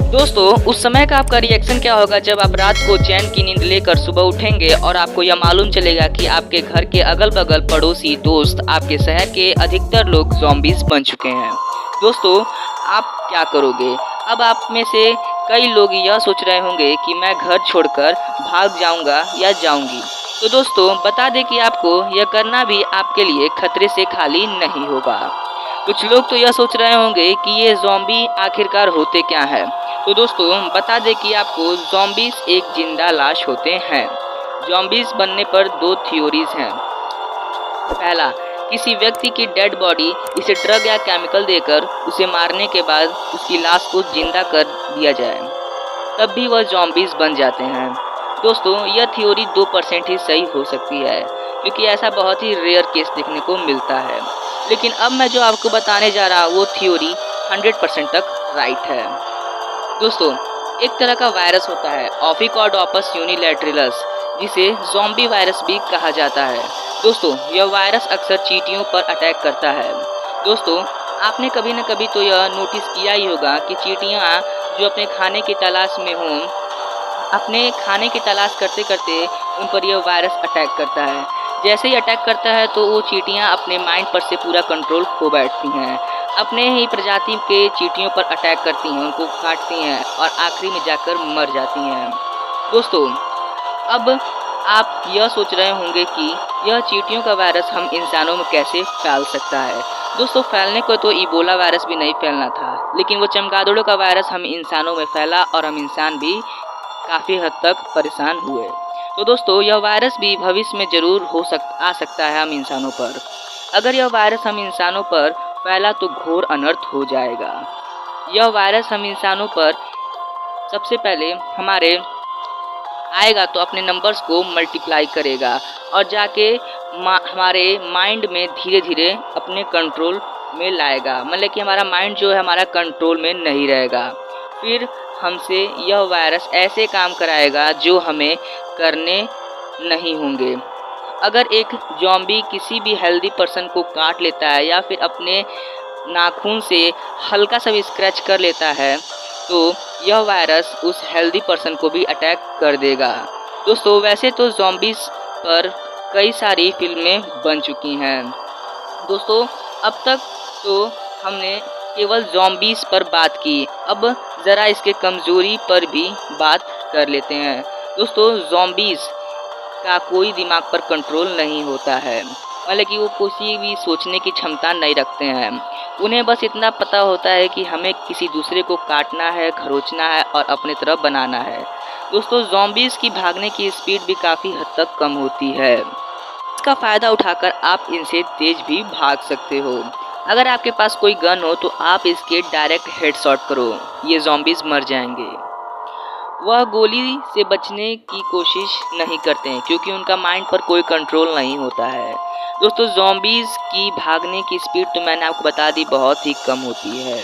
दोस्तों, उस समय का आपका रिएक्शन क्या होगा जब आप रात को चैन की नींद लेकर सुबह उठेंगे और आपको यह मालूम चलेगा कि आपके घर के अगल-बगल पड़ोसी, दोस्त, आपके शहर के अधिकतर लोग ज़ॉम्बीज़ बन चुके हैं। दोस्तों, आप क्या करोगे? अब आप में से कई लोग यह सोच रहे होंगे कि मैं घर छोड़कर भाग जाऊँगा या जाऊँगी। तो दोस्तों, बता दें कि आपको यह करना भी आपके लिए खतरे से खाली नहीं होगा। कुछ लोग तो यह सोच रहे होंगे कि ये ज़ॉम्बी आखिरकार होते क्या हैं? तो दोस्तों, बता दें कि आपको ज़ॉम्बीज़ एक जिंदा लाश होते हैं। ज़ॉम्बीज़ बनने पर 2 थ्योरीज़ हैं। पहला, किसी व्यक्ति की डेड बॉडी इसे ड्रग या केमिकल देकर उसे मारने के बाद उसकी लाश को जिंदा कर दिया जाए, तब भी वह ज़ॉम्बीज़ बन जाते हैं। दोस्तों, यह थ्योरी 2% ही सही हो सकती है, क्योंकि ऐसा बहुत ही रेयर केस देखने को मिलता है। लेकिन अब मैं जो आपको बताने जा रहा हूँ वो थ्योरी 100% तक राइट है। दोस्तों, एक तरह का वायरस होता है ओफिकॉर्डोपस यूनिलैटरलिस, जिसे ज़ॉम्बी वायरस भी कहा जाता है। दोस्तों, यह वायरस अक्सर चींटियों पर अटैक करता है। दोस्तों, आपने कभी न कभी तो यह नोटिस किया ही होगा कि चींटियाँ जो अपने खाने की तलाश में हों, अपने खाने की तलाश करते करते उन पर यह वायरस अटैक करता है। जैसे ही अटैक करता है तो वो चींटियाँ अपने माइंड पर से पूरा कंट्रोल खो बैठती हैं, अपने ही प्रजाति के चींटियों पर अटैक करती हैं, उनको काटती हैं और आखिरी में जाकर मर जाती हैं। दोस्तों, अब आप यह सोच रहे होंगे कि यह चींटियों का वायरस हम इंसानों में कैसे फैल सकता है। दोस्तों, फैलने को तो इबोला वायरस भी नहीं फैलना था, लेकिन वो चमगादड़ों का वायरस हम इंसानों में फैला और हम इंसान भी काफ़ी हद तक परेशान हुए। तो दोस्तों, यह वायरस भी भविष्य में ज़रूर आ सकता है हम इंसानों पर। अगर यह वायरस हम इंसानों पर फैला तो घोर अनर्थ हो जाएगा। यह वायरस हम इंसानों पर सबसे पहले हमारे आएगा तो अपने नंबर्स को मल्टीप्लाई करेगा और जाके हमारे माइंड में धीरे धीरे अपने कंट्रोल में लाएगा। मतलब कि हमारा माइंड जो है हमारा कंट्रोल में नहीं रहेगा। फिर हमसे यह वायरस ऐसे काम कराएगा जो हमें करने नहीं होंगे। अगर एक ज़ॉम्बी किसी भी हेल्दी पर्सन को काट लेता है या फिर अपने नाखून से हल्का सा भी स्क्रैच कर लेता है तो यह वायरस उस हेल्दी पर्सन को भी अटैक कर देगा। दोस्तों, वैसे तो ज़ॉम्बीज़ पर कई सारी फिल्में बन चुकी हैं। दोस्तों, अब तक तो हमने केवल ज़ॉम्बीज़ पर बात की, अब ज़रा इसके कमज़ोरी पर भी बात कर लेते हैं। दोस्तों, ज़ॉम्बीज़ का कोई दिमाग पर कंट्रोल नहीं होता है, मतलब कि वो किसी भी सोचने की क्षमता नहीं रखते हैं। उन्हें बस इतना पता होता है कि हमें किसी दूसरे को काटना है, खरोंचना है और अपने तरफ बनाना है। दोस्तों, ज़ॉम्बीज़ की भागने की स्पीड भी काफ़ी हद तक कम होती है। इसका फ़ायदा उठाकर आप इनसे तेज़ भी भाग सकते हो। अगर आपके पास कोई गन हो तो आप इसके डायरेक्ट हेडशॉट करो, ये ज़ॉम्बीज़ मर जाएंगे। वह गोली से बचने की कोशिश नहीं करते हैं क्योंकि उनका माइंड पर कोई कंट्रोल नहीं होता है। दोस्तों, ज़ॉम्बीज़ की भागने की स्पीड तो मैंने आपको बता दी बहुत ही कम होती है।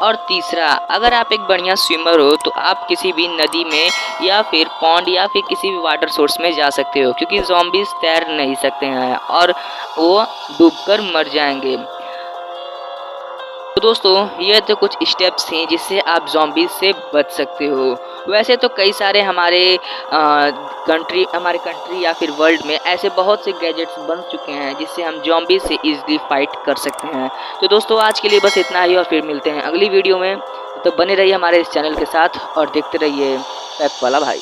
और तीसरा, अगर आप एक बढ़िया स्विमर हो तो आप किसी भी नदी में या फिर पॉन्ड या फिर किसी भी वाटर सोर्स में जा सकते हो, क्योंकि ज़ॉम्बीज़ तैर नहीं सकते हैं और वो डूबकर मर जाएंगे। तो दोस्तों, ये तो कुछ स्टेप्स हैं जिससे आप ज़ॉम्बीज़ से बच सकते हो। वैसे तो कई सारे हमारे कंट्री या फिर वर्ल्ड में ऐसे बहुत से गैजेट्स बन चुके हैं जिससे हम ज़ॉम्बी से ईज़िली फाइट कर सकते हैं। तो दोस्तों, आज के लिए बस इतना ही और फिर मिलते हैं अगली वीडियो में। तो बने रहिए हमारे इस चैनल के साथ और देखते रहिए फैक्ट वाला भाई।